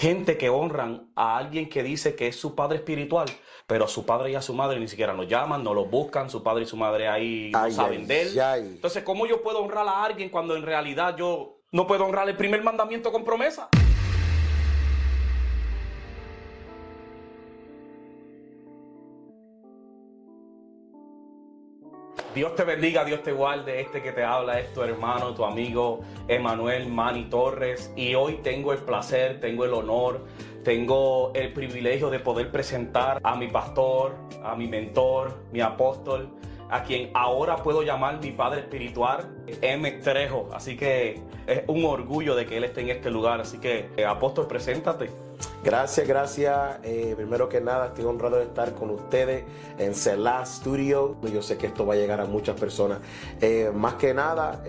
gente que honran a alguien que dice que es su padre espiritual, pero a su padre y a su madre ni siquiera nos llaman, no los buscan, su padre y su madre ahí no saben de él. Entonces, ¿cómo yo puedo honrar a alguien cuando en realidad yo no puedo honrar el primer mandamiento con promesa? Dios te bendiga, Dios te guarde. Este que te habla es tu hermano, tu amigo Emanuel Manny Torres. Y hoy tengo el placer, tengo el honor, tengo el privilegio de poder presentar a mi pastor, a mi mentor, mi apóstol, a quien ahora puedo llamar mi padre espiritual, M. Trejo. Así que es un orgullo de que él esté en este lugar. Así que, apóstol, preséntate. Gracias. Primero que nada, estoy honrado de estar con ustedes en Selah Studio. Yo sé que esto va a llegar a muchas personas. Más que nada,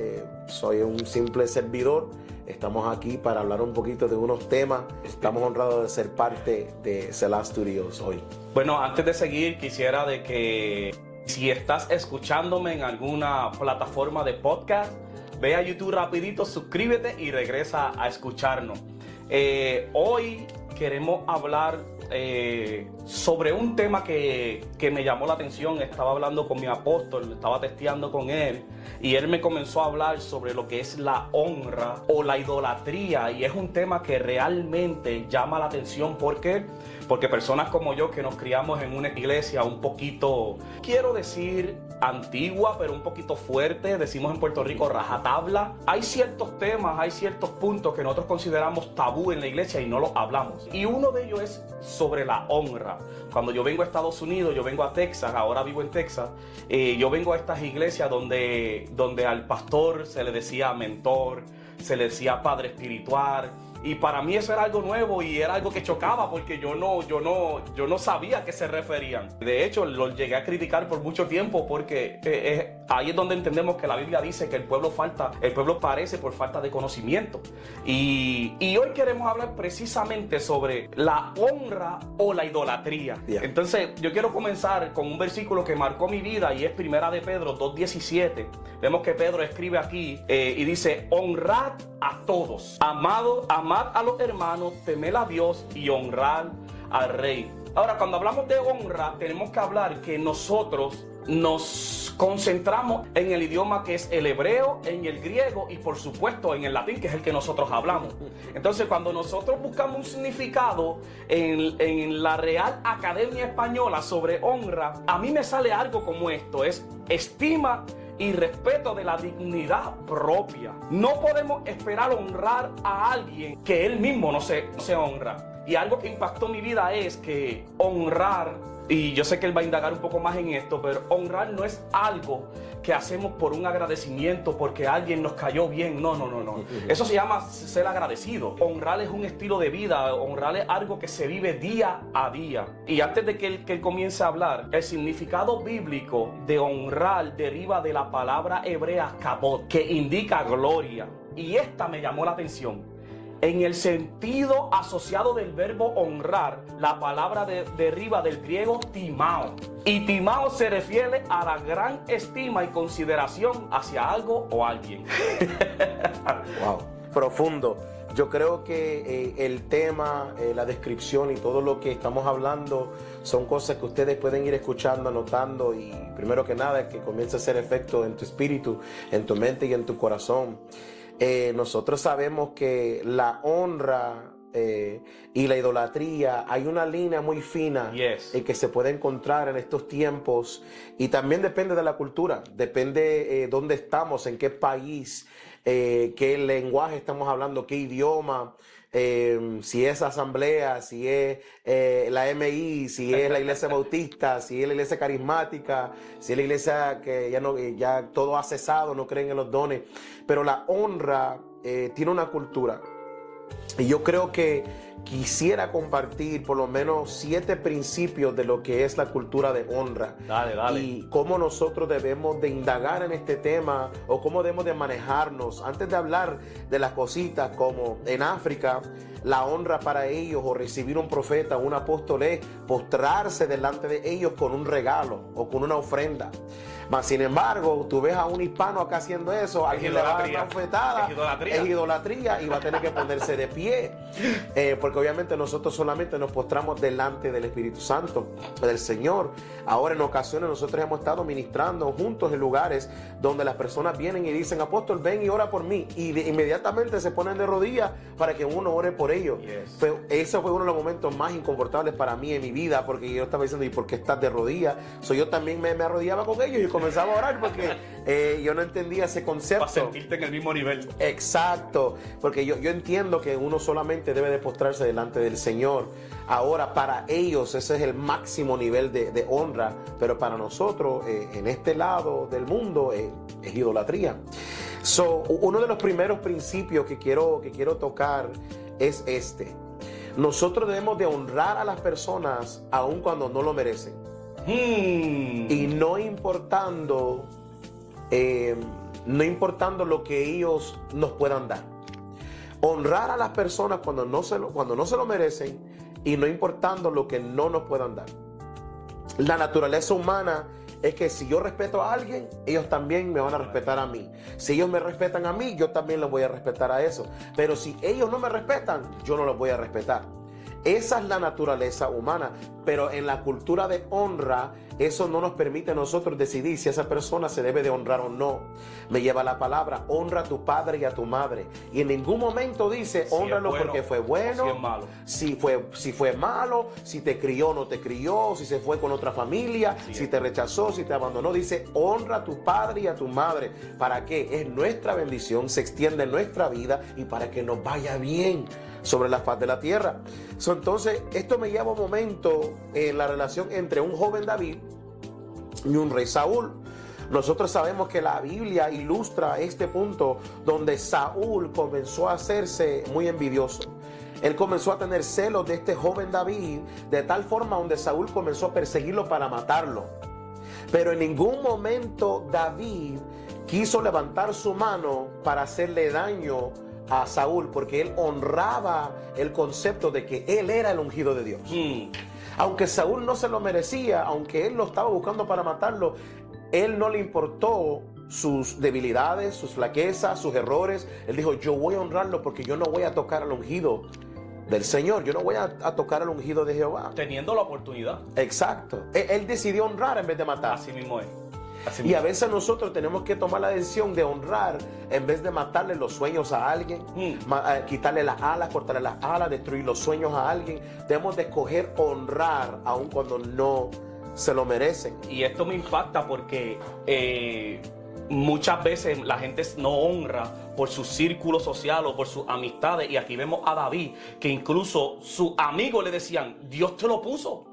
soy un simple servidor. Estamos aquí para hablar un poquito de unos temas. Estamos honrados de ser parte de Selah Studios hoy. Bueno, antes de seguir, quisiera de que si estás escuchándome en alguna plataforma de podcast, ve a YouTube rapidito, suscríbete y regresa a escucharnos. Hoy queremos hablar sobre un tema que me llamó la atención. Estaba hablando con mi apóstol, estaba testeando con él y él me comenzó a hablar sobre lo que es la honra o la idolatría, y es un tema que realmente llama la atención. ¿Por qué? Porque personas como yo, que nos criamos en una iglesia un poquito, quiero decir, antigua, pero un poquito fuerte, decimos en Puerto Rico rajatabla, hay ciertos temas, hay ciertos puntos que nosotros consideramos tabú en la iglesia y no los hablamos. Y uno de ellos es sobre la honra. Cuando yo vengo a Estados Unidos, yo vengo a Texas, ahora vivo en Texas, yo vengo a estas iglesias donde al pastor se le decía mentor, se le decía padre espiritual. Y para mí eso era algo nuevo y era algo que chocaba, porque yo no sabía a qué se referían. De hecho, lo llegué a criticar por mucho tiempo, porque ahí es donde entendemos que la Biblia dice que el pueblo parece por falta de conocimiento. Y hoy queremos hablar precisamente sobre la honra o la idolatría. Entonces, yo quiero comenzar con un versículo que marcó mi vida, y es Primera de Pedro 2:17. Vemos que Pedro escribe aquí y dice: honrad a todos, amad a los hermanos, temed a Dios y honrad al rey. Ahora, cuando hablamos de honra, tenemos que hablar que nosotros nos concentramos en el idioma que es el hebreo, en el griego y por supuesto en el latín, que es el que nosotros hablamos. Entonces, cuando nosotros buscamos un significado en la Real Academia Española sobre honra, a mí me sale algo como esto: es estima y respeto de la dignidad propia. No podemos esperar honrar a alguien que él mismo no se honra. Y algo que impactó mi vida es que honrar, y yo sé que él va a indagar un poco más en esto, pero honrar no es algo que hacemos por un agradecimiento, porque alguien nos cayó bien. No. Eso se llama ser agradecido. Honrar es un estilo de vida, honrar es algo que se vive día a día. Y antes de que él comience a hablar, el significado bíblico de honrar deriva de la palabra hebrea kabod, que indica gloria. Y esta me llamó la atención. En el sentido asociado del verbo honrar, la palabra deriva del griego timao. Y timao se refiere a la gran estima y consideración hacia algo o alguien. Wow, profundo. Yo creo que el tema, la descripción y todo lo que estamos hablando son cosas que ustedes pueden ir escuchando, anotando, y primero que nada que comience a hacer efecto en tu espíritu, en tu mente y en tu corazón. Nosotros sabemos que la honra y la idolatría, hay una línea muy fina que se puede encontrar en estos tiempos, y también depende de la cultura, depende dónde estamos, en qué país, qué lenguaje estamos hablando, qué idioma. Si es asamblea, si es la MI, si es la iglesia bautista, si es la iglesia carismática, si es la iglesia que ya todo ha cesado, no creen en los dones. Pero la honra tiene una cultura. Y yo creo que quisiera compartir por lo menos 7 principios de lo que es la cultura de honra. Dale. Y cómo nosotros debemos de indagar en este tema, o cómo debemos de manejarnos. Antes de hablar de las cositas, como en África, la honra para ellos, o recibir un profeta, un apóstol, es postrarse delante de ellos con un regalo o con una ofrenda. Mas, sin embargo, tú ves a un hispano acá haciendo eso, alguien le va a dar una bofetada, es idolatría y va a tener que ponerse de pie. Porque obviamente nosotros solamente nos postramos delante del Espíritu Santo, del Señor. Ahora, en ocasiones, nosotros hemos estado ministrando juntos en lugares donde las personas vienen y dicen: apóstol, ven y ora por mí. Y inmediatamente se ponen de rodillas para que uno ore por ellos. Yes. Ese fue uno de los momentos más inconfortables para mí en mi vida, porque yo estaba diciendo: ¿y por qué estás de rodillas? Yo también me arrodillaba con ellos y comenzaba a orar porque yo no entendía ese concepto. Para sentirte en el mismo nivel. Exacto, porque yo entiendo que uno solamente debe de postrarse delante del Señor. Ahora, para ellos ese es el máximo nivel de honra, pero para nosotros en este lado del mundo es idolatría. Uno de los primeros principios que quiero tocar es este: nosotros debemos de honrar a las personas aun cuando no lo merecen. Y no importando lo que ellos nos puedan dar. Honrar a las personas cuando no se lo merecen y no importando lo que no nos puedan dar. La naturaleza humana es que si yo respeto a alguien, ellos también me van a respetar a mí. Si ellos me respetan a mí, yo también los voy a respetar a eso. Pero si ellos no me respetan, yo no los voy a respetar. Esa es la naturaleza humana, pero en la cultura de honra, eso no nos permite a nosotros decidir si esa persona se debe de honrar o no. Me lleva la palabra: honra a tu padre y a tu madre. Y en ningún momento dice: honralo porque fue bueno, si fue malo, si te crió o no te crió, si se fue con otra familia, si te rechazó, si te abandonó. Dice: honra a tu padre y a tu madre. ¿Para qué? Es nuestra bendición, se extiende en nuestra vida y para que nos vaya bien sobre la faz de la tierra. Entonces, esto me lleva a un momento en la relación entre un joven David y un rey Saúl. Nosotros sabemos que la Biblia ilustra este punto donde Saúl comenzó a hacerse muy envidioso. Él comenzó a tener celos de este joven David, de tal forma donde Saúl comenzó a perseguirlo para matarlo. Pero en ningún momento David quiso levantar su mano para hacerle daño a Saúl, porque él honraba el concepto de que él era el ungido de Dios. Aunque Saúl no se lo merecía, aunque él lo estaba buscando para matarlo, él no le importó sus debilidades, sus flaquezas, sus errores. Él dijo: yo voy a honrarlo porque yo no voy a tocar al ungido del Señor, yo no voy a tocar al ungido de Jehová. Teniendo la oportunidad. Exacto. Él decidió honrar en vez de matar. Así mismo es. Y a veces nosotros tenemos que tomar la decisión de honrar en vez de matarle los sueños a alguien, quitarle las alas, cortarle las alas, destruir los sueños a alguien. Debemos de escoger honrar aun cuando no se lo merecen. Y esto me impacta porque muchas veces la gente no honra por su círculo social o por sus amistades. Y aquí vemos a David, que incluso sus amigos le decían: Dios te lo puso.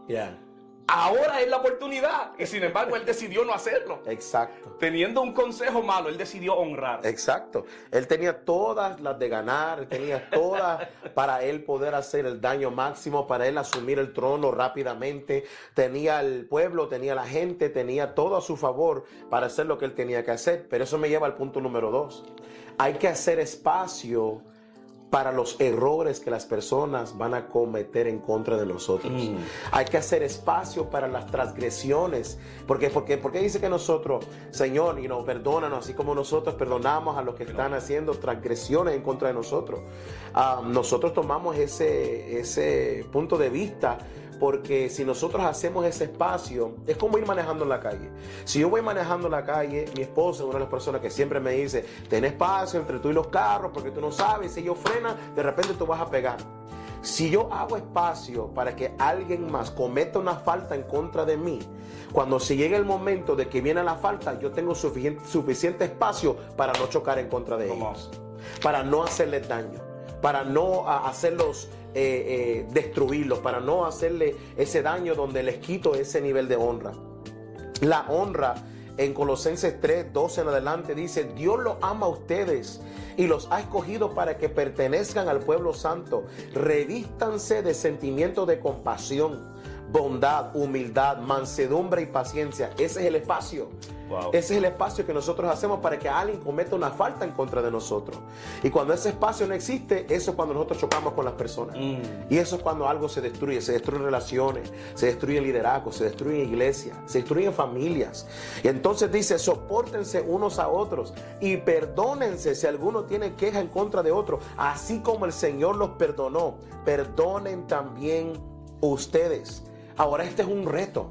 Ahora es la oportunidad. Y sin embargo, él decidió no hacerlo. Exacto. Teniendo un consejo malo, él decidió honrar. Exacto. Él tenía todas las de ganar, tenía todas para él poder hacer el daño máximo, para él asumir el trono rápidamente. Tenía el pueblo, tenía la gente, tenía todo a su favor para hacer lo que él tenía que hacer. Pero eso me lleva al punto número 2. Hay que hacer espacio para los errores que las personas van a cometer en contra de nosotros. Hay que hacer espacio para las transgresiones. ¿Por qué dice que nosotros, Señor, perdónanos, así como nosotros perdonamos a los que están haciendo transgresiones en contra de nosotros? Nosotros tomamos ese punto de vista, porque si nosotros hacemos ese espacio, es como ir manejando en la calle. Si yo voy manejando en la calle, mi esposa es una de las personas que siempre me dice: ten espacio entre tú y los carros, porque tú no sabes, si ellos frenan, de repente tú vas a pegar. Si yo hago espacio para que alguien más cometa una falta en contra de mí, cuando se llegue el momento de que viene la falta, yo tengo suficiente espacio para no chocar en contra de ellos, para no hacerles daño, para no hacerlos destruirlos, para no hacerle ese daño donde les quito ese nivel de honra. La honra, en Colosenses 3:12 en adelante, dice: Dios los ama a ustedes y los ha escogido para que pertenezcan al pueblo santo. Revístanse de sentimientos de compasión, bondad, humildad, mansedumbre y paciencia. Ese es el espacio. Wow. Ese es el espacio que nosotros hacemos para que alguien cometa una falta en contra de nosotros. Y cuando ese espacio no existe, eso es cuando nosotros chocamos con las personas. Y eso es cuando algo se destruyen relaciones, se destruyen liderazgos, se destruyen iglesias, se destruyen familias. Y entonces dice, sopórtense unos a otros y perdónense si alguno tiene queja en contra de otro, así como el Señor los perdonó, perdonen también ustedes. Ahora este es un reto,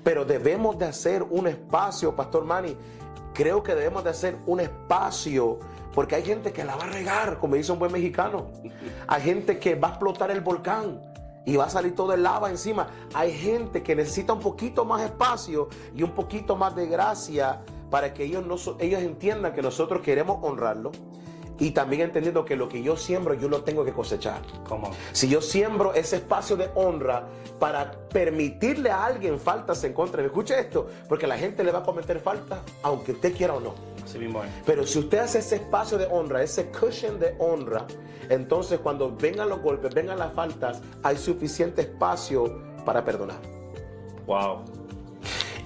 pero debemos de hacer un espacio, Pastor Manny. Creo que debemos de hacer un espacio, porque hay gente que la va a regar, como dice un buen mexicano. Hay gente que va a explotar el volcán y va a salir todo el lava encima. Hay gente que necesita un poquito más espacio y un poquito más de gracia para que ellos entiendan que nosotros queremos honrarlo. Y también entendiendo que lo que yo siembro, yo lo tengo que cosechar. ¿Cómo? Si yo siembro ese espacio de honra para permitirle a alguien faltas en contra de mí, escuche esto, porque la gente le va a cometer faltas, aunque usted quiera o no. Así mismo es. Pero si usted hace ese espacio de honra, ese cushion de honra, entonces cuando vengan los golpes, vengan las faltas, hay suficiente espacio para perdonar. Wow.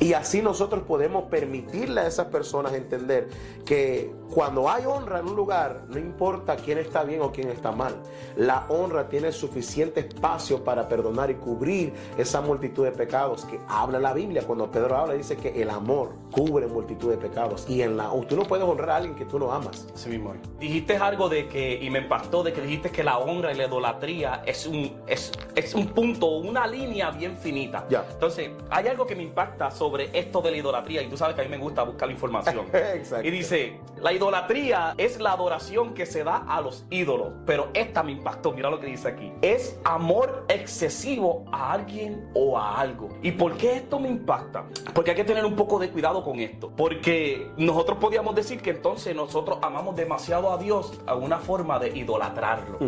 Y así nosotros podemos permitirle a esas personas entender que cuando hay honra en un lugar, no importa quién está bien o quién está mal, la honra tiene suficiente espacio para perdonar y cubrir esa multitud de pecados que habla la Biblia. Cuando Pedro habla, dice que el amor cubre multitud de pecados. Y tú no puedes honrar a alguien que tú no amas. Así mismo es. Dijiste algo de que, y me impactó, de que dijiste que la honra y la idolatría es un punto, una línea bien finita. Ya. Entonces, hay algo que me impacta sobre esto de la idolatría, y tú sabes que a mí me gusta buscar la información. Exacto. Y dice, la idolatría es la adoración que se da a los ídolos, pero esta me impactó, mira lo que dice aquí. Es amor excesivo a alguien o a algo. ¿Y por qué esto me impacta? Porque hay que tener un poco de cuidado con esto, porque nosotros podíamos decir que entonces nosotros amamos demasiado a Dios a una forma de idolatrarlo,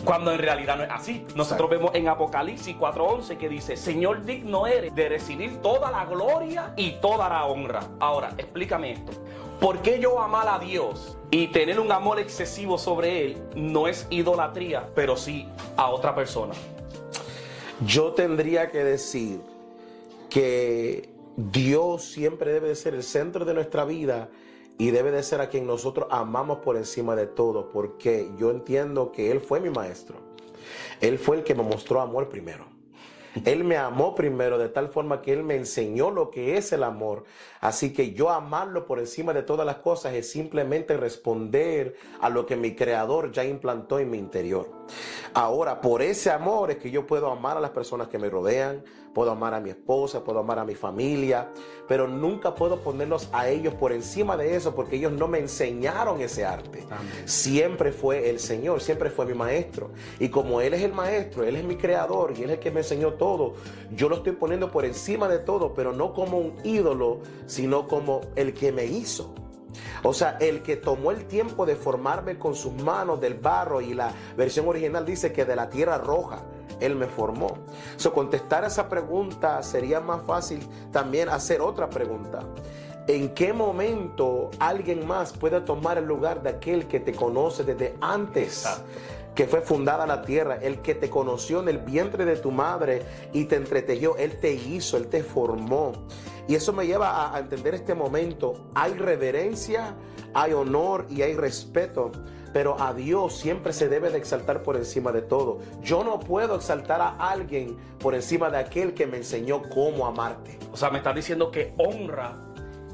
cuando en realidad no es así. Nosotros vemos en Apocalipsis 4:11 que dice, Señor, digno eres de recibir toda la gloria y toda la honra. Ahora, explícame esto. ¿Por qué yo amar a Dios y tener un amor excesivo sobre Él no es idolatría, pero sí a otra persona? Yo tendría que decir que Dios siempre debe de ser el centro de nuestra vida y debe de ser a quien nosotros amamos por encima de todo, porque yo entiendo que Él fue mi maestro. Él fue el que me mostró amor primero. Él me amó primero de tal forma que Él me enseñó lo que es el amor. Así que yo amarlo por encima de todas las cosas es simplemente responder a lo que mi Creador ya implantó en mi interior. Ahora, por ese amor es que yo puedo amar a las personas que me rodean, puedo amar a mi esposa, puedo amar a mi familia, pero nunca puedo ponerlos a ellos por encima de eso porque ellos no me enseñaron ese arte. Amén. Siempre fue el Señor, siempre fue mi maestro. Y como Él es el maestro, Él es mi creador y Él es el que me enseñó todo, yo lo estoy poniendo por encima de todo, pero no como un ídolo, sino como el que me hizo. O sea, el que tomó el tiempo de formarme con sus manos del barro, y la versión original dice que de la tierra roja Él me formó. Contestar esa pregunta sería más fácil también hacer otra pregunta. ¿En qué momento alguien más puede tomar el lugar de aquel que te conoce desde antes? Exacto. Que fue fundada la tierra, el que te conoció en el vientre de tu madre y te entretejió? Él te hizo, Él te formó. Y eso me lleva a entender este momento. Hay reverencia, hay honor y hay respeto, pero a Dios siempre se debe de exaltar por encima de todo. Yo no puedo exaltar a alguien por encima de aquel que me enseñó cómo amarte. O sea, me estás diciendo que honra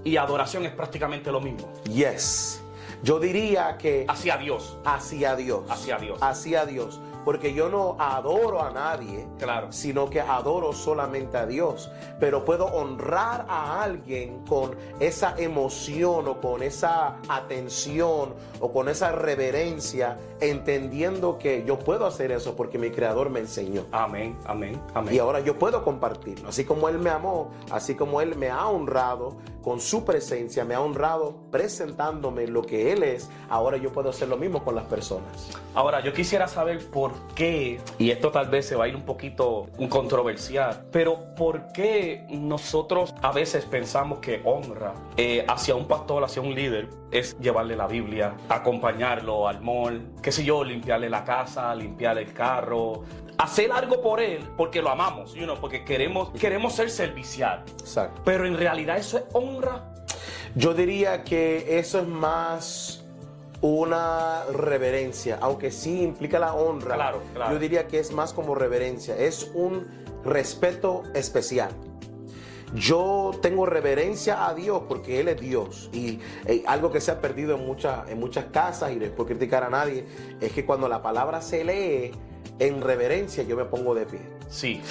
y adoración es prácticamente lo mismo. Yes. Yo diría que Hacia Dios. hacia Dios. Hacia Dios. Hacia Dios. Porque yo no adoro a nadie, Claro. sino que adoro solamente a Dios. Pero puedo honrar a alguien con esa emoción o con esa atención o con esa reverencia, entendiendo que yo puedo hacer eso porque mi Creador me enseñó. Amén, amén, amén. Y ahora yo puedo compartirlo. Así como Él me amó, así como Él me ha honrado con su presencia, me ha honrado presentándome lo que Él es, ahora yo puedo hacer lo mismo con las personas. Ahora, yo quisiera saber por qué, y esto tal vez se va a ir un poquito controversial, pero ¿por qué nosotros a veces pensamos que honra hacia un pastor, hacia un líder, es llevarle la Biblia, acompañarlo al mall, qué sé yo, limpiarle la casa, limpiarle el carro, hacer algo por él porque lo amamos, porque queremos ser servicial. Exacto. Pero en realidad eso es honra. Yo diría que eso es más una reverencia, aunque sí implica la honra. Claro. Yo diría que es más como reverencia, es un respeto especial. Yo tengo reverencia a Dios porque Él es Dios, y algo que se ha perdido en muchas casas, y no es por criticar a nadie, es que cuando la palabra se lee en reverencia, yo me pongo de pie. Sí.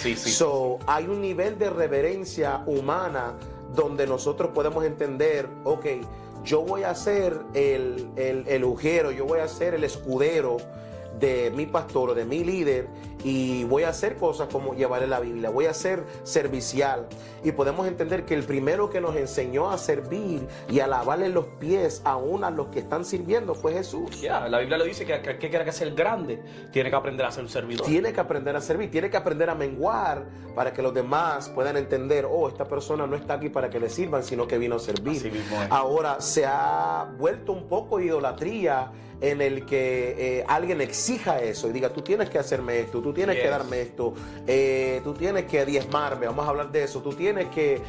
Hay un nivel de reverencia humana donde nosotros podemos entender, ok, yo voy a ser el ujero, yo voy a ser el escudero de mi pastor o de mi líder, y voy a hacer cosas como llevarle la Biblia, voy a ser servicial. Y podemos entender que el primero que nos enseñó a servir y a lavarle los pies aún a los que están sirviendo fue Jesús. La Biblia lo dice, que quiera que sea el grande, tiene que aprender a ser un servidor. Tiene que aprender a servir, tiene que aprender a menguar para que los demás puedan entender, esta persona no está aquí para que le sirvan, sino que vino a servir. Así mismo es. Ahora se ha vuelto un poco idolatría en el que alguien exija eso y diga, tú tienes que hacerme esto, tú tienes que darme esto, tú tienes que diezmarme, vamos a hablar de eso, tú tienes que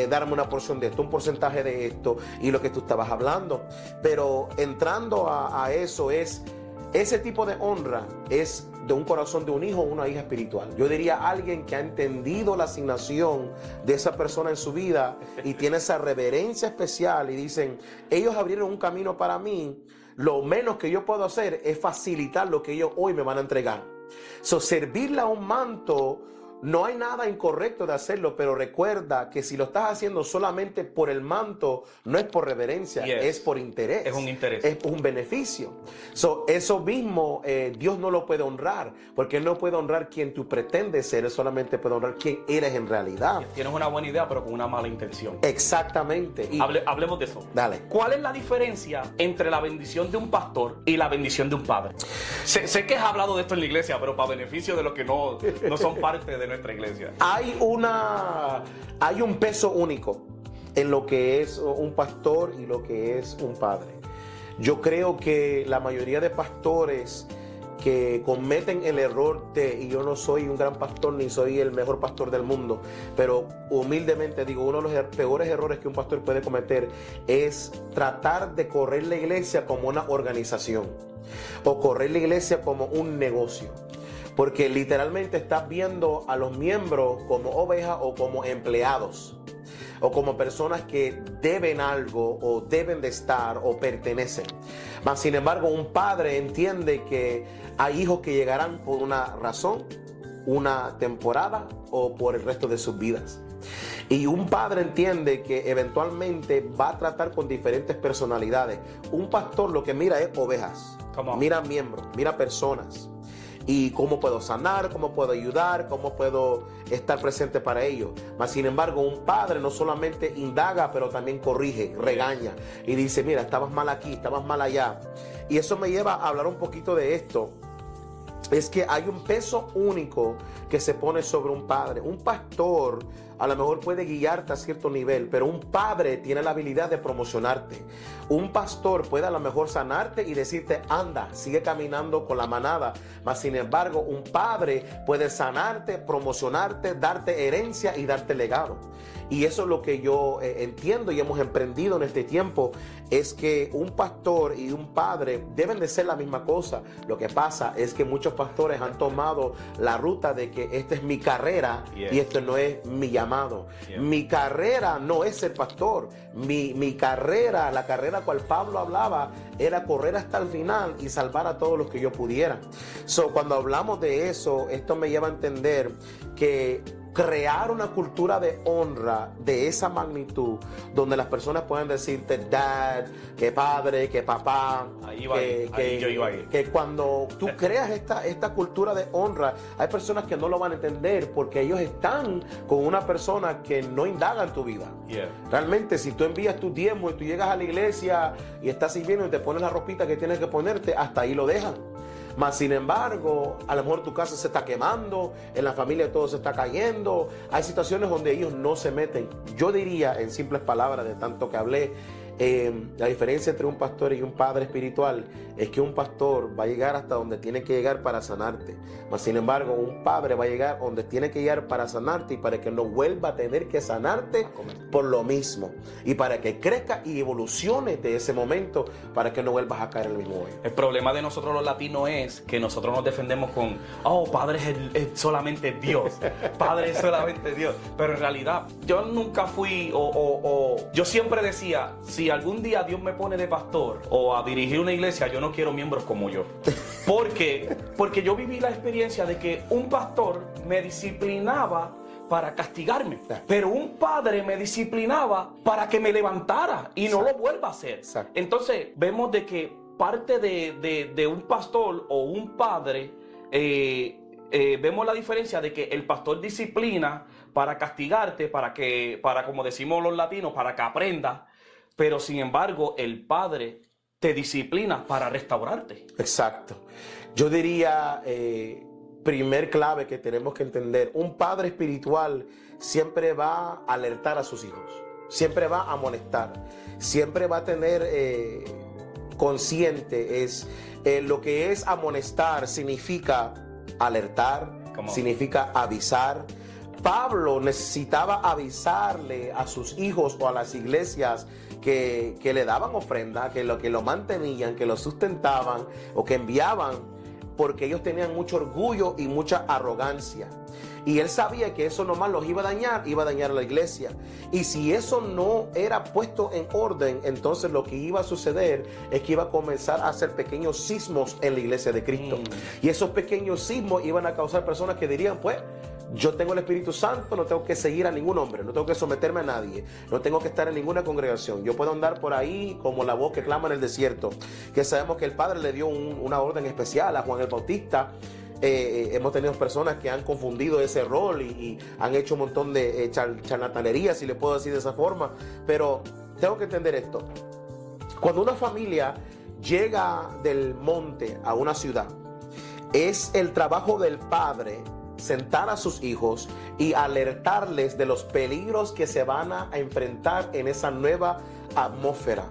darme una porción de esto, un porcentaje de esto, y lo que tú estabas hablando. Pero entrando a eso, ese tipo de honra es de un corazón de un hijo o una hija espiritual. Yo diría alguien que ha entendido la asignación de esa persona en su vida y tiene esa reverencia especial, y dicen, ellos abrieron un camino para mí, lo menos que yo puedo hacer es facilitar lo que ellos hoy me van a entregar. Servirle a un manto, no hay nada incorrecto de hacerlo, pero recuerda que si lo estás haciendo solamente por el manto, no es por reverencia, es por interés. Es un interés. Es un beneficio. Eso mismo Dios no lo puede honrar, porque Él no puede honrar quien tú pretendes ser, Él solamente puede honrar quien eres en realidad. Tienes una buena idea, pero con una mala intención. Exactamente. Hablemos de eso. Dale. ¿Cuál es la diferencia entre la bendición de un pastor y la bendición de un padre? Sé que has hablado de esto en la iglesia, pero para beneficio de los que no son parte de nuestra iglesia. Hay un peso único en lo que es un pastor y lo que es un padre. Yo creo que la mayoría de pastores que cometen el error y yo no soy un gran pastor ni soy el mejor pastor del mundo, pero humildemente digo, uno de los peores errores que un pastor puede cometer es tratar de correr la iglesia como una organización o correr la iglesia como un negocio. Porque literalmente estás viendo a los miembros como ovejas o como empleados, o como personas que deben algo o deben de estar o pertenecen. Mas sin embargo, un padre entiende que hay hijos que llegarán por una razón, una temporada o por el resto de sus vidas. Y un padre entiende que eventualmente va a tratar con diferentes personalidades. Un pastor lo que mira es ovejas, mira miembros, mira personas. Y cómo puedo sanar, cómo puedo ayudar, cómo puedo estar presente para ellos. Mas sin embargo, un padre no solamente indaga, pero también corrige, regaña y dice, mira, estabas mal aquí, estabas mal allá. Y eso me lleva a hablar un poquito de esto. Es que hay un peso único que se pone sobre un padre. Un pastor a lo mejor puede guiarte a cierto nivel, pero un padre tiene la habilidad de promocionarte. Un pastor puede a lo mejor sanarte y decirte, anda, sigue caminando con la manada. Mas sin embargo, un padre puede sanarte, promocionarte, darte herencia y darte legado. Y eso es lo que yo entiendo y hemos emprendido en este tiempo, es que un pastor y un padre deben de ser la misma cosa. Lo que pasa es que muchos pastores han tomado la ruta de que esta es mi carrera y esto no es mi llamado. Mi carrera no es ser pastor. Mi carrera, la carrera cual Pablo hablaba, era correr hasta el final y salvar a todos los que yo pudiera. Cuando hablamos de eso, esto me lleva a entender que crear una cultura de honra de esa magnitud, donde las personas pueden decirte dad, que padre, que papá, que cuando tú creas esta cultura de honra, hay personas que no lo van a entender porque ellos están con una persona que no indaga en tu vida. Realmente, si tú envías tu diezmo y tú llegas a la iglesia y estás sirviendo y te pones la ropita que tienes que ponerte, hasta ahí lo dejan. Mas sin embargo, a lo mejor tu casa se está quemando, en la familia todo se está cayendo, hay situaciones donde ellos no se meten. Yo diría, en simples palabras, de tanto que hablé, la diferencia entre un pastor y un padre espiritual es que un pastor va a llegar hasta donde tiene que llegar para sanarte. Mas, sin embargo, un padre va a llegar donde tiene que llegar para sanarte y para que no vuelva a tener que sanarte por lo mismo. Y para que crezca y evolucione de ese momento, para que no vuelvas a caer en el mismo hoyo. El problema de nosotros los latinos es que nosotros nos defendemos con, Padre es solamente Dios, Padre es solamente Dios. Pero en realidad, yo nunca fui, yo siempre decía, si algún día Dios me pone de pastor o a dirigir una iglesia, yo no quiero miembros como yo. Porque yo viví la experiencia de que un pastor me disciplinaba para castigarme, pero un padre me disciplinaba para que me levantara y no lo vuelva a hacer. Exacto. Entonces vemos de que parte de un pastor o un padre, vemos la diferencia de que el pastor disciplina para castigarte, para como decimos los latinos, para que aprendas, pero sin embargo el padre te disciplina para restaurarte. Exacto. Yo diría, primer clave que tenemos que entender, un padre espiritual siempre va a alertar a sus hijos, siempre va a amonestar, siempre va a tener consciente, lo que es amonestar significa alertar, significa avisar. Pablo necesitaba avisarle a sus hijos o a las iglesias que le daban ofrenda, que lo mantenían, que lo sustentaban o que enviaban, porque ellos tenían mucho orgullo y mucha arrogancia. Y él sabía que eso nomás los iba a dañar a la iglesia. Y si eso no era puesto en orden, entonces lo que iba a suceder es que iba a comenzar a hacer pequeños sismos en la iglesia de Cristo. Y esos pequeños sismos iban a causar personas que dirían, pues, yo tengo el Espíritu Santo, no tengo que seguir a ningún hombre, no tengo que someterme a nadie, no tengo que estar en ninguna congregación. Yo puedo andar por ahí como la voz que clama en el desierto, que sabemos que el Padre le dio una orden especial a Juan el Bautista. Hemos tenido personas que han confundido ese rol y han hecho un montón de charlatanería, si le puedo decir de esa forma. Pero tengo que entender esto. Cuando una familia llega del monte a una ciudad, es el trabajo del padre sentar a sus hijos y alertarles de los peligros que se van a enfrentar en esa nueva atmósfera.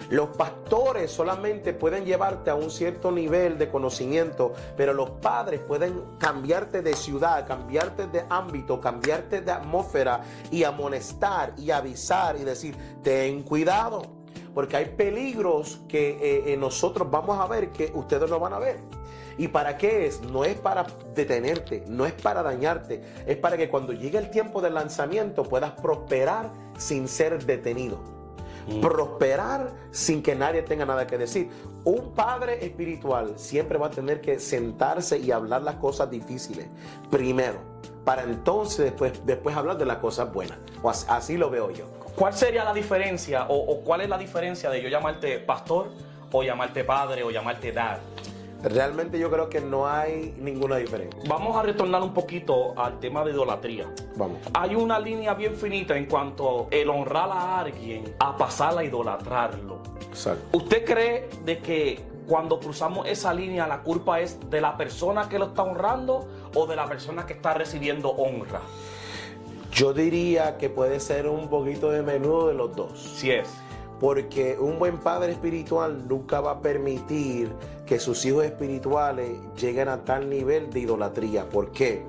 Los pastores solamente pueden llevarte a un cierto nivel de conocimiento, pero los padres pueden cambiarte de ciudad, cambiarte de ámbito, cambiarte de atmósfera y amonestar y avisar y decir, ten cuidado, porque hay peligros que nosotros vamos a ver que ustedes no van a ver. ¿Y para qué es? No es para detenerte, no es para dañarte, es para que cuando llegue el tiempo del lanzamiento puedas prosperar sin ser detenido. Prosperar sin que nadie tenga nada que decir. Un padre espiritual siempre va a tener que sentarse y hablar las cosas difíciles primero, para entonces después hablar de las cosas buenas. O así lo veo yo. ¿Cuál sería la diferencia o cuál es la diferencia de yo llamarte pastor o llamarte padre o llamarte dad? Realmente yo creo que no hay ninguna diferencia. Vamos a retornar un poquito al tema de idolatría. Vamos. Hay una línea bien finita en cuanto a el honrar a alguien a pasar a idolatrarlo. Exacto. ¿Usted cree de que cuando cruzamos esa línea la culpa es de la persona que lo está honrando o de la persona que está recibiendo honra? Yo diría que puede ser un poquito de menudo de los dos. Sí es. Porque un buen padre espiritual nunca va a permitir que sus hijos espirituales lleguen a tal nivel de idolatría. ¿Por qué?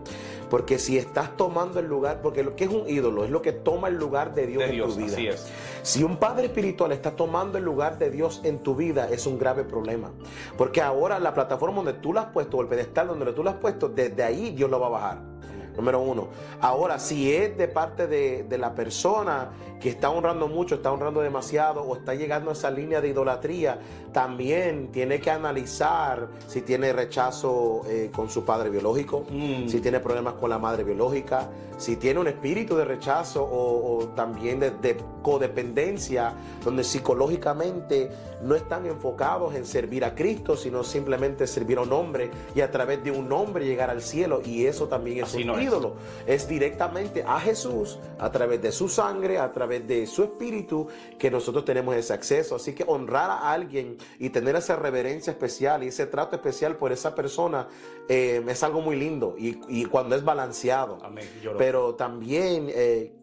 Porque si estás tomando el lugar, porque lo que es un ídolo es lo que toma el lugar de Dios en tu vida. Así es. Si un padre espiritual está tomando el lugar de Dios en tu vida, es un grave problema. Porque ahora la plataforma donde tú la has puesto, o el pedestal donde tú la has puesto, desde ahí Dios lo va a bajar. Número uno. Ahora, si es de parte de la persona que está honrando mucho, está honrando demasiado o está llegando a esa línea de idolatría, también tiene que analizar si tiene rechazo con su padre biológico, si tiene problemas con la madre biológica, si tiene un espíritu de rechazo o también de codependencia, donde psicológicamente no están enfocados en servir a Cristo, sino simplemente servir a un hombre y a través de un hombre llegar al cielo, y eso también es un ídolo. Es directamente a Jesús, a través de su sangre, a través de su espíritu, que nosotros tenemos ese acceso. Así que honrar a alguien y tener esa reverencia especial y ese trato especial por esa persona es algo muy lindo y cuando es balanceado. Amén. Pero también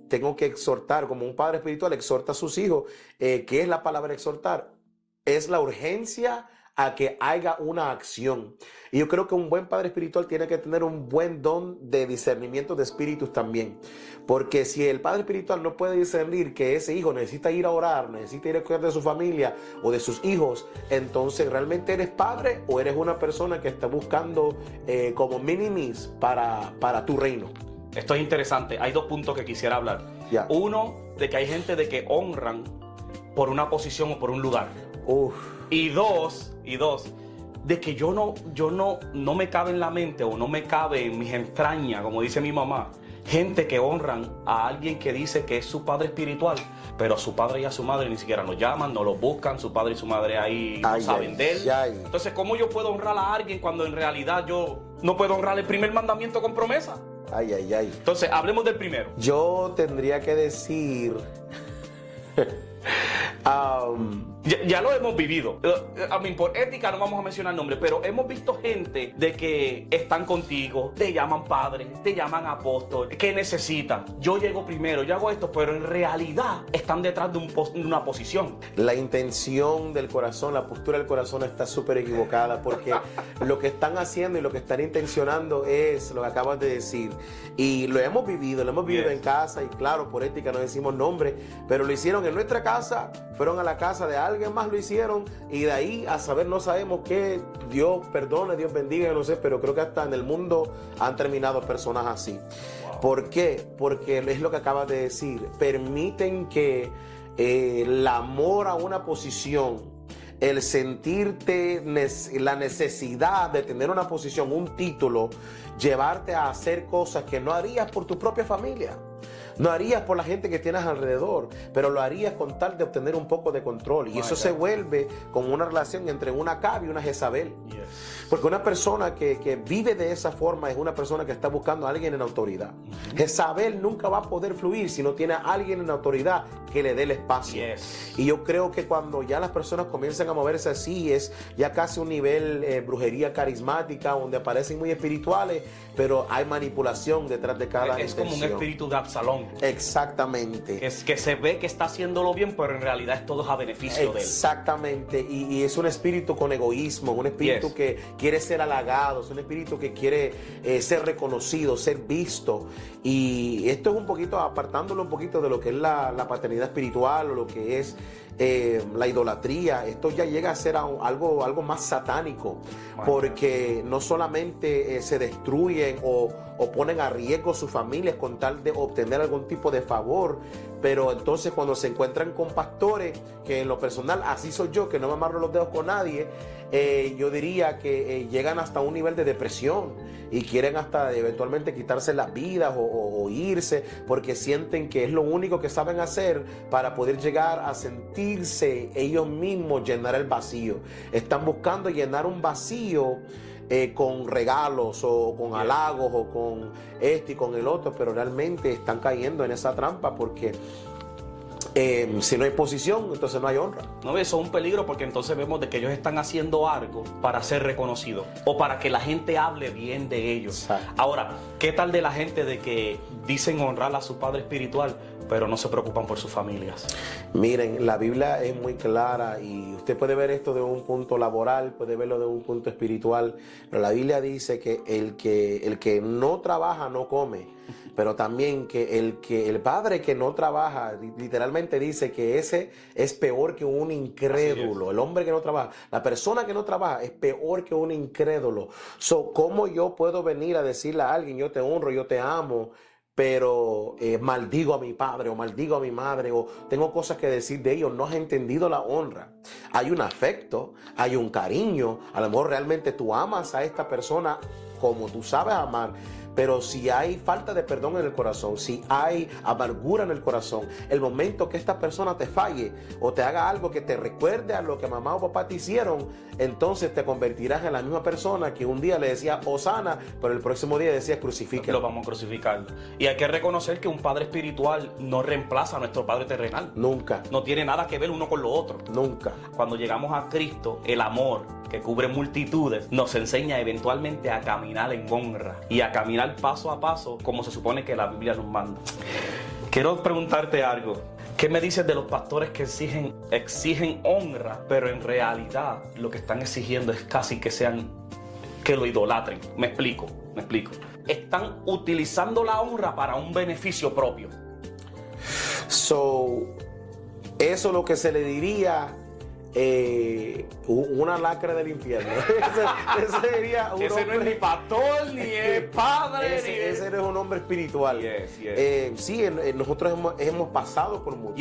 tengo que exhortar, como un padre espiritual exhorta a sus hijos, ¿qué es la palabra exhortar? Es la urgencia a que haya una acción. Y yo creo que un buen padre espiritual tiene que tener un buen don de discernimiento de espíritus también. Porque si el padre espiritual no puede discernir que ese hijo necesita ir a orar, necesita ir a cuidar de su familia o de sus hijos, entonces ¿realmente eres padre o eres una persona que está buscando como minimis para tu reino? Esto es interesante. Hay dos puntos que quisiera hablar. Ya. Uno, de que hay gente de que honran por una posición o por un lugar. Uf. Y dos, de que yo no me cabe en la mente o no me cabe en mis entrañas, como dice mi mamá, gente que honran a alguien que dice que es su padre espiritual, pero a su padre y a su madre ni siquiera los llaman, no los buscan, su padre y su madre ahí no saben de él. Entonces, ¿cómo yo puedo honrar a alguien cuando en realidad yo no puedo honrar el primer mandamiento con promesa? Entonces, hablemos del primero. Yo tendría que decir... Ya lo hemos vivido. Por ética no vamos a mencionar nombres, pero hemos visto gente de que están contigo, te llaman padre, te llaman apóstol. ¿Qué necesitan? Yo llego primero, yo hago esto, pero en realidad están detrás de una posición. La intención del corazón, la postura del corazón está súper equivocada, porque lo que están haciendo y lo que están intencionando es lo que acabas de decir. Y lo hemos vivido en casa, y claro, por ética no decimos nombre, pero lo hicieron en nuestra casa, fueron a la casa de alguien más, lo hicieron, y de ahí a saber no sabemos qué. Dios perdone, Dios bendiga, yo no sé, pero creo que hasta en el mundo han terminado personas así. Wow. ¿Por qué? Porque es lo que acabas de decir, permiten que el amor a una posición, el sentirte la necesidad de tener una posición, un título, llevarte a hacer cosas que no harías por tu propia familia. No harías por la gente que tienes alrededor, pero lo harías con tal de obtener un poco de control. Y eso se vuelve como una relación entre una Acab y una Jezabel. Porque una persona que vive de esa forma es una persona que está buscando a alguien en autoridad. Jezabel nunca va a poder fluir si no tiene a alguien en autoridad que le dé el espacio. Y yo creo que cuando ya las personas comienzan a moverse así, es ya casi un nivel brujería carismática, donde aparecen muy espirituales, pero hay manipulación detrás de cada intención. Es como un espíritu de Absalón. Exactamente. Es que se ve que está haciéndolo bien, pero en realidad es todo a beneficio de él. Exactamente. Y es un espíritu con egoísmo, un espíritu que quiere ser halagado, es un espíritu que quiere ser reconocido, ser visto. Y esto es un poquito, apartándolo un poquito de lo que es la paternidad espiritual o lo que es la idolatría. Esto ya llega a ser algo más satánico, porque no solamente se destruyen o ponen a riesgo sus familias con tal de obtener algún tipo de favor, pero entonces cuando se encuentran con pastores, que en lo personal así soy yo, que no me amarro los dedos con nadie, yo diría que llegan hasta un nivel de depresión y quieren hasta eventualmente quitarse las vidas o irse, porque sienten que es lo único que saben hacer para poder llegar a sentirse ellos mismos, llenar el vacío. Están buscando llenar un vacío con regalos o con halagos o con este y con el otro, pero realmente están cayendo en esa trampa, porque si no hay posición, entonces no hay honra. No, eso es un peligro, porque entonces vemos de que ellos están haciendo algo para ser reconocidos o para que la gente hable bien de ellos. Exacto. Ahora, ¿qué tal de la gente de que dicen honrar a su padre espiritual, pero no se preocupan por sus familias? Miren, la Biblia es muy clara y usted puede ver esto de un punto laboral, puede verlo de un punto espiritual, pero la Biblia dice que el que no trabaja no come, pero también que el padre que no trabaja, literalmente dice que ese es peor que un incrédulo. El hombre que no trabaja, la persona que no trabaja es peor que un incrédulo. ¿Cómo yo puedo venir a decirle a alguien, yo te honro, yo te amo, pero maldigo a mi padre o maldigo a mi madre o tengo cosas que decir de ellos? No has entendido la honra. Hay un afecto, hay un cariño, a lo mejor realmente tú amas a esta persona como tú sabes amar, pero si hay falta de perdón en el corazón, si hay amargura en el corazón, el momento que esta persona te falle o te haga algo que te recuerde a lo que mamá o papá te hicieron, entonces te convertirás en la misma persona que un día le decía Hosana, pero el próximo día decía crucifíquelo. Lo vamos a crucificar. Y hay que reconocer que un padre espiritual no reemplaza a nuestro padre terrenal. Nunca. No tiene nada que ver uno con lo otro. Nunca. Cuando llegamos a Cristo, el amor que cubre multitudes nos enseña eventualmente a caminar en honra y a caminar paso a paso como se supone que la Biblia nos manda. Quiero preguntarte algo. ¿Qué me dices de los pastores que exigen honra, pero en realidad lo que están exigiendo es casi que lo idolatren? Me explico. Están utilizando la honra para un beneficio propio. Eso es lo que se le diría una lacra del infierno. ese sería un ese hombre, no es ni pastor, ni es padre. ese no es un hombre espiritual. Sí, nosotros hemos pasado por mucho.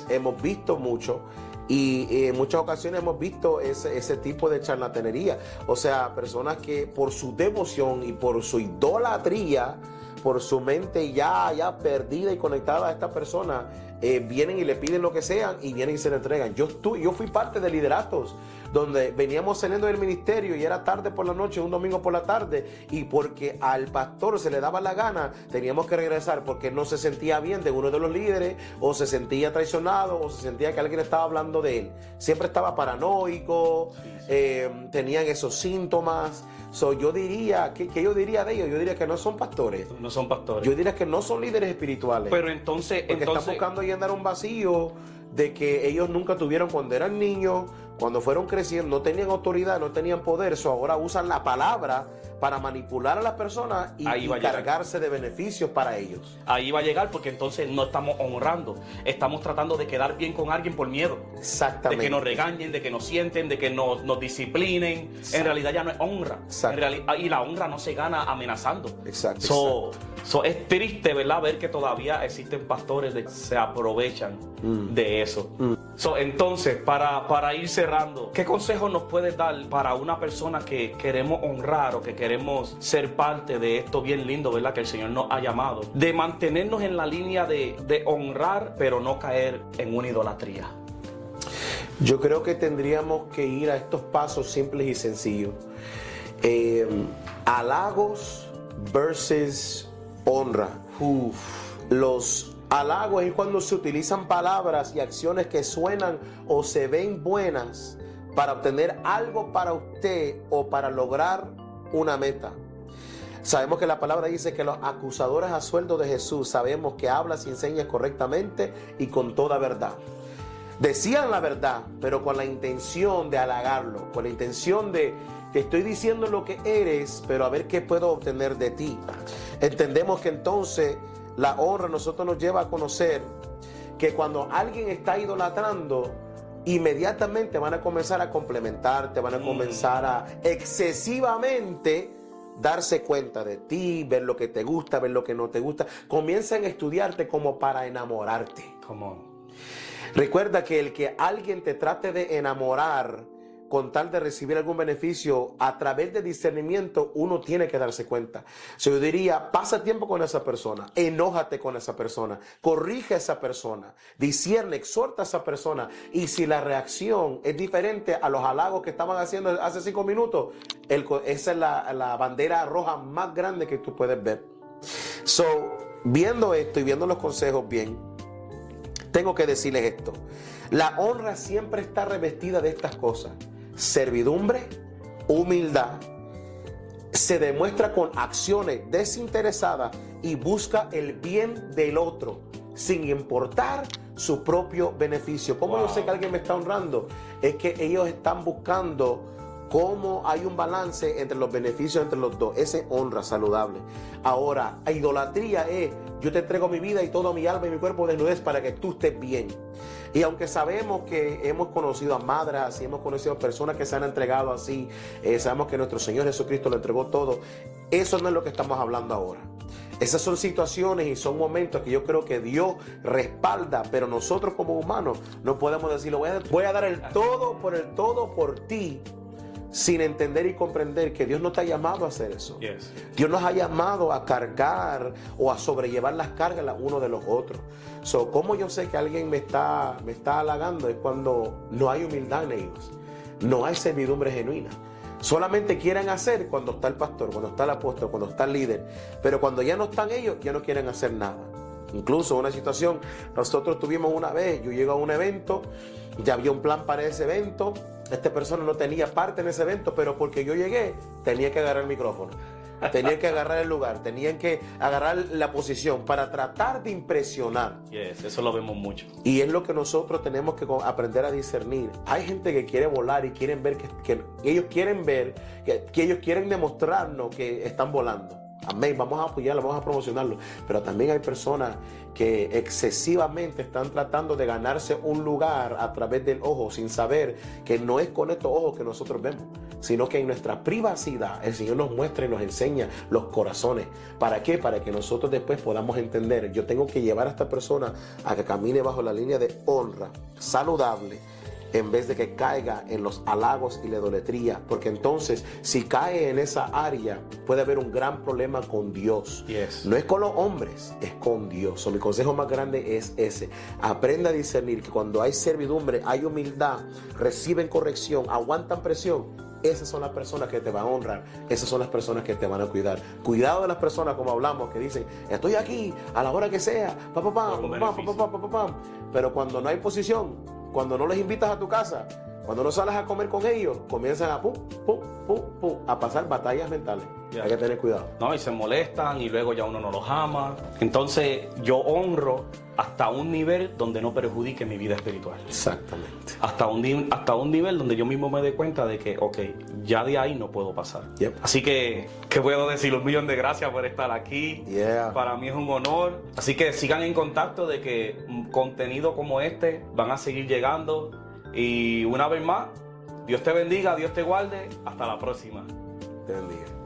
Hemos visto mucho. Y en muchas ocasiones hemos visto ese tipo de charlatanería. O sea, personas que por su devoción y por su idolatría, por su mente ya perdida y conectada a esta persona, vienen y le piden lo que sean y vienen y se le entregan. Yo fui parte de lideratos donde veníamos saliendo del ministerio y era tarde por la noche, un domingo por la tarde, y porque al pastor se le daba la gana, teníamos que regresar porque no se sentía bien de uno de los líderes, o se sentía traicionado, o se sentía que alguien estaba hablando de él. Siempre estaba paranoico, tenían esos síntomas. Yo diría, ¿qué yo diría de ellos? Yo diría que no son pastores. No son pastores. Yo diría que no son líderes espirituales. Pero entonces están buscando llenar un vacío de que ellos nunca tuvieron cuando eran niños, cuando fueron creciendo, no tenían autoridad, no tenían poder. Ahora usan la palabra para manipular a las personas y cargarse de beneficios para ellos. Ahí va a llegar, porque entonces no estamos honrando. Estamos tratando de quedar bien con alguien por miedo. Exactamente. De que nos regañen, de que nos sienten, de que nos disciplinen. En realidad ya no es honra. Y la honra no se gana amenazando. Exacto. Es triste, ¿verdad?, ver que todavía existen pastores que se aprovechan de eso. Entonces, para ir cerrando, ¿qué consejo nos puedes dar para una persona que queremos honrar o que queremos ser parte de esto bien lindo, ¿verdad?, que el Señor nos ha llamado? De mantenernos en la línea de honrar, pero no caer en una idolatría. Yo creo que tendríamos que ir a estos pasos simples y sencillos. Halagos versus honra. Los halagos es cuando se utilizan palabras y acciones que suenan o se ven buenas para obtener algo para usted o para lograr una meta. Sabemos que la palabra dice que los acusadores a sueldo de Jesús, sabemos que hablas y enseñas correctamente y con toda verdad. Decían la verdad, pero con la intención de halagarlo, con la intención de te estoy diciendo lo que eres, pero a ver qué puedo obtener de ti. Entendemos que entonces la honra a nosotros nos lleva a conocer que cuando alguien está idolatrando, inmediatamente van a comenzar a complementarte, van a comenzar a excesivamente darse cuenta de ti, ver lo que te gusta, ver lo que no te gusta. Comienzan a estudiarte como para enamorarte. Recuerda que el que alguien te trate de enamorar con tal de recibir algún beneficio a través de discernimiento, uno tiene que darse cuenta. Yo diría, pasa tiempo con esa persona, enójate con esa persona, corrige a esa persona, discierne, exhorta a esa persona, y si la reacción es diferente a los halagos que estaban haciendo hace 5 minutos, esa es la bandera roja más grande que tú puedes ver. Viendo esto y viendo los consejos bien, tengo que decirles esto: la honra siempre está revestida de estas cosas: servidumbre, humildad, se demuestra con acciones desinteresadas y busca el bien del otro sin importar su propio beneficio. ¿Cómo yo sé que alguien me está honrando? Es que ellos están buscando cómo hay un balance entre los beneficios entre los dos. Esa es honra saludable. Ahora, idolatría es: yo te entrego mi vida y toda mi alma y mi cuerpo desnudez para que tú estés bien. Y aunque sabemos que hemos conocido a madres así, hemos conocido a personas que se han entregado así, sabemos que nuestro Señor Jesucristo lo entregó todo, eso no es lo que estamos hablando ahora. Esas son situaciones y son momentos que yo creo que Dios respalda, pero nosotros como humanos no podemos decirlo: voy a dar el todo por ti, sin entender y comprender que Dios no te ha llamado a hacer eso. Dios nos ha llamado a cargar o a sobrellevar las cargas los unos de los otros. ¿Cómo yo sé que alguien me está halagando? Es cuando no hay humildad en ellos, no hay servidumbre genuina. Solamente quieren hacer cuando está el pastor, cuando está el apóstol, cuando está el líder, pero cuando ya no están ellos, ya no quieren hacer nada. Incluso una situación, nosotros tuvimos una vez, yo llego a un evento, ya había un plan para ese evento, esta persona no tenía parte en ese evento, pero porque yo llegué, tenía que agarrar el micrófono. tenían que agarrar el lugar, tenían que agarrar la posición para tratar de impresionar. Yes, eso lo vemos mucho. Y es lo que nosotros tenemos que aprender a discernir. Hay gente que quiere volar y quieren ver que ellos quieren ver, que ellos quieren demostrarnos que están volando. Amén, vamos a apoyarlo, vamos a promocionarlo. Pero también hay personas que excesivamente están tratando de ganarse un lugar a través del ojo, sin saber que no es con estos ojos que nosotros vemos, sino que en nuestra privacidad el Señor nos muestra y nos enseña los corazones. ¿Para qué? Para que nosotros después podamos entender. Yo tengo que llevar a esta persona a que camine bajo la línea de honra saludable, en vez de que caiga en los halagos y la idolatría, porque entonces si cae en esa área puede haber un gran problema con Dios. Yes. No es con los hombres, es con Dios. Mi consejo más grande es ese: aprenda a discernir que cuando hay servidumbre, hay humildad, reciben corrección, aguantan presión. Esas son las personas que te van a honrar, esas son las personas que te van a cuidar. Cuidado de las personas, como hablamos, que dicen estoy aquí a la hora que sea, pero cuando no hay posición, cuando no les invitas a tu casa, cuando no sales a comer con ellos, comienzan a a pasar batallas mentales. Yeah. Hay que tener cuidado. No, y se molestan y luego ya uno no los ama. Entonces yo honro hasta un nivel donde no perjudique mi vida espiritual. Exactamente. Hasta un nivel donde yo mismo me dé cuenta de que, ok, ya de ahí no puedo pasar. Yep. Así que, ¿qué puedo decir? 1.000.000 de gracias por estar aquí. Yeah. Para mí es un honor. Así que sigan en contacto de que contenido como este van a seguir llegando. Y una vez más, Dios te bendiga, Dios te guarde. Hasta la próxima. Te bendiga.